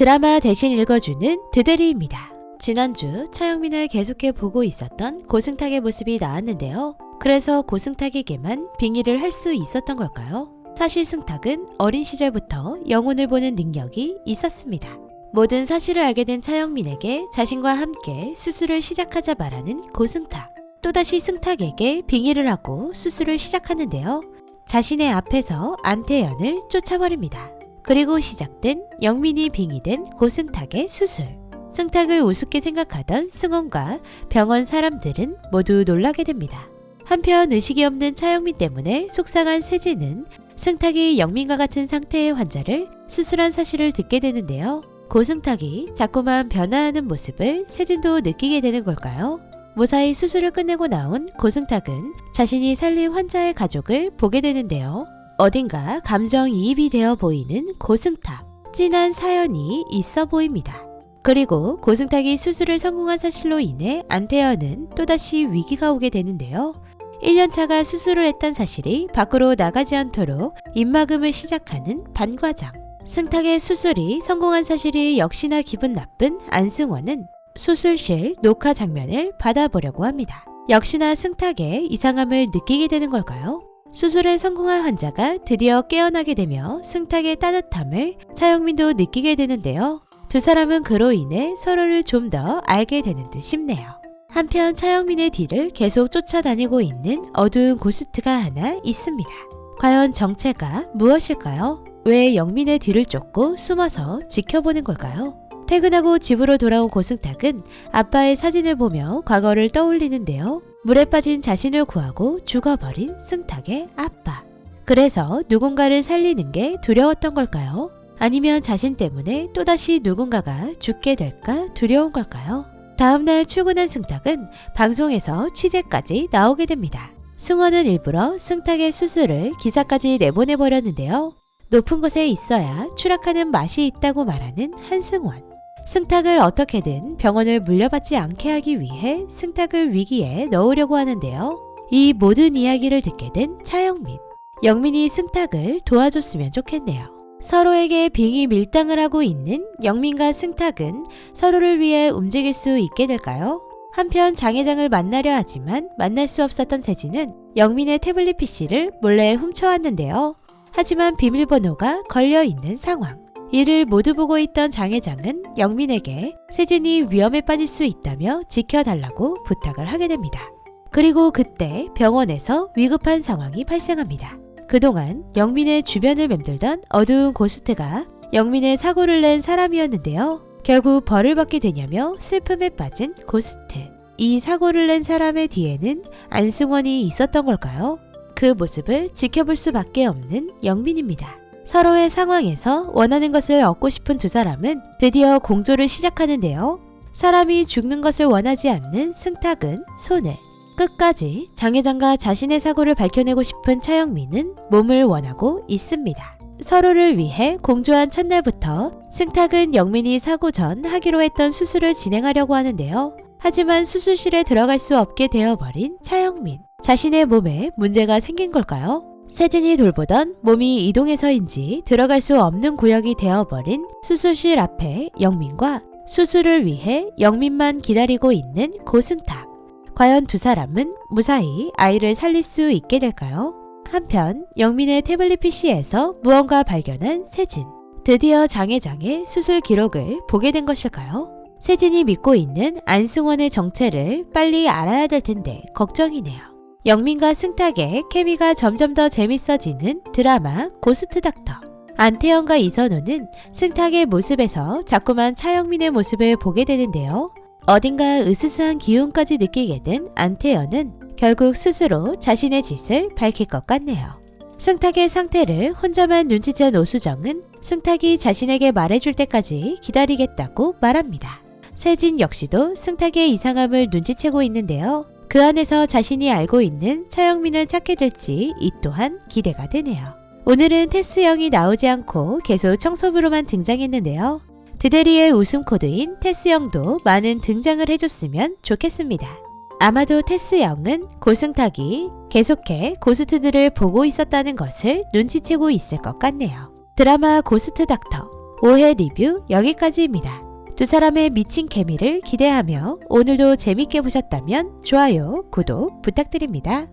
드라마 대신 읽어주는 드대리입니다. 지난주 차영민을 계속해 보고 있었던 고승탁의 모습이 나왔는데요. 그래서 고승탁에게만 빙의를 할 수 있었던 걸까요? 사실 승탁은 어린 시절부터 영혼을 보는 능력이 있었습니다. 모든 사실을 알게 된 차영민에게 자신과 함께 수술을 시작하자 말하는 고승탁. 또다시 승탁에게 빙의를 하고 수술을 시작하는데요. 자신의 앞에서 안태현을 쫓아버립니다. 그리고 시작된 영민이 빙의된 고승탁의 수술. 승탁을 우습게 생각하던 승원과 병원 사람들은 모두 놀라게 됩니다. 한편 의식이 없는 차영민 때문에 속상한 세진은 승탁이 영민과 같은 상태의 환자를 수술한 사실을 듣게 되는데요. 고승탁이 자꾸만 변화하는 모습을 세진도 느끼게 되는 걸까요? 무사히 수술을 끝내고 나온 고승탁은 자신이 살린 환자의 가족을 보게 되는데요. 어딘가 감정이입이 되어 보이는 고승탁. 진한 사연이 있어 보입니다. 그리고 고승탁이 수술을 성공한 사실로 인해 안태현은 또다시 위기가 오게 되는데요. 1년차가 수술을 했던 사실이 밖으로 나가지 않도록 입막음을 시작하는 반과장. 승탁의 수술이 성공한 사실이 역시나 기분 나쁜 안승원은 수술실 녹화 장면을 받아보려고 합니다. 역시나 승탁의 이상함을 느끼게 되는 걸까요? 수술에 성공한 환자가 드디어 깨어나게 되며 승탁의 따뜻함을 차영민도 느끼게 되는데요. 두 사람은 그로 인해 서로를 좀 더 알게 되는 듯 싶네요. 한편 차영민의 뒤를 계속 쫓아다니고 있는 어두운 고스트가 하나 있습니다. 과연 정체가 무엇일까요? 왜 영민의 뒤를 쫓고 숨어서 지켜보는 걸까요? 퇴근하고 집으로 돌아온 고승탁은 아빠의 사진을 보며 과거를 떠올리는데요. 물에 빠진 자신을 구하고 죽어버린 승탁의 아빠. 그래서 누군가를 살리는 게 두려웠던 걸까요? 아니면 자신 때문에 또다시 누군가가 죽게 될까 두려운 걸까요? 다음날 출근한 승탁은 방송에서 취재까지 나오게 됩니다. 승원은 일부러 승탁의 수술을 기사까지 내보내버렸는데요. 높은 곳에 있어야 추락하는 맛이 있다고 말하는 한승원. 승탁을 어떻게든 병원을 물려받지 않게 하기 위해 승탁을 위기에 넣으려고 하는데요. 이 모든 이야기를 듣게 된 차영민. 영민이 승탁을 도와줬으면 좋겠네요. 서로에게 빙의 밀당을 하고 있는 영민과 승탁은 서로를 위해 움직일 수 있게 될까요? 한편 장 회장을 만나려 하지만 만날 수 없었던 세진은 영민의 태블릿 PC를 몰래 훔쳐왔는데요. 하지만 비밀번호가 걸려있는 상황. 이를 모두 보고 있던 장 회장은 영민에게 세진이 위험에 빠질 수 있다며 지켜달라고 부탁을 하게 됩니다. 그리고 그때 병원에서 위급한 상황이 발생합니다. 그동안 영민의 주변을 맴돌던 어두운 고스트가 영민의 사고를 낸 사람이었는데요. 결국 벌을 받게 되냐며 슬픔에 빠진 고스트. 이 사고를 낸 사람의 뒤에는 안승원이 있었던 걸까요? 그 모습을 지켜볼 수밖에 없는 영민입니다. 서로의 상황에서 원하는 것을 얻고 싶은 두 사람은 드디어 공조를 시작하는데요. 사람이 죽는 것을 원하지 않는 승탁은 손을. 끝까지 장 회장과 자신의 사고를 밝혀내고 싶은 차영민은 몸을 원하고 있습니다. 서로를 위해 공조한 첫날부터 승탁은 영민이 사고 전 하기로 했던 수술을 진행하려고 하는데요. 하지만 수술실에 들어갈 수 없게 되어버린 차영민. 자신의 몸에 문제가 생긴 걸까요? 세진이 돌보던 몸이 이동해서인지 들어갈 수 없는 구역이 되어버린 수술실 앞에 영민과 수술을 위해 영민만 기다리고 있는 고승탁. 과연 두 사람은 무사히 아이를 살릴 수 있게 될까요? 한편 영민의 태블릿 PC에서 무언가 발견한 세진. 드디어 장 회장의 수술 기록을 보게 된 것일까요? 세진이 믿고 있는 안승원의 정체를 빨리 알아야 될 텐데 걱정이네요. 영민과 승탁의 케미가 점점 더 재밌어지는 드라마 고스트 닥터. 안태현과 이선호는 승탁의 모습에서 자꾸만 차영민의 모습을 보게 되는데요. 어딘가 으스스한 기운까지 느끼게 된 안태현은 결국 스스로 자신의 짓을 밝힐 것 같네요. 승탁의 상태를 혼자만 눈치챈 오수정은 승탁이 자신에게 말해줄 때까지 기다리겠다고 말합니다. 세진 역시도 승탁의 이상함을 눈치채고 있는데요. 그 안에서 자신이 알고 있는 차영민을 찾게 될지 이 또한 기대가 되네요. 오늘은 테스 영이 나오지 않고 계속 청소부로만 등장했는데요. 드대리의 웃음 코드인 테스 영도 많은 등장을 해줬으면 좋겠습니다. 아마도 테스 영은 고승탁이 계속해 고스트들을 보고 있었다는 것을 눈치채고 있을 것 같네요. 드라마 고스트 닥터. 5회 리뷰 여기까지입니다. 두 사람의 미친 케미를 기대하며 오늘도 재밌게 보셨다면 좋아요, 구독 부탁드립니다.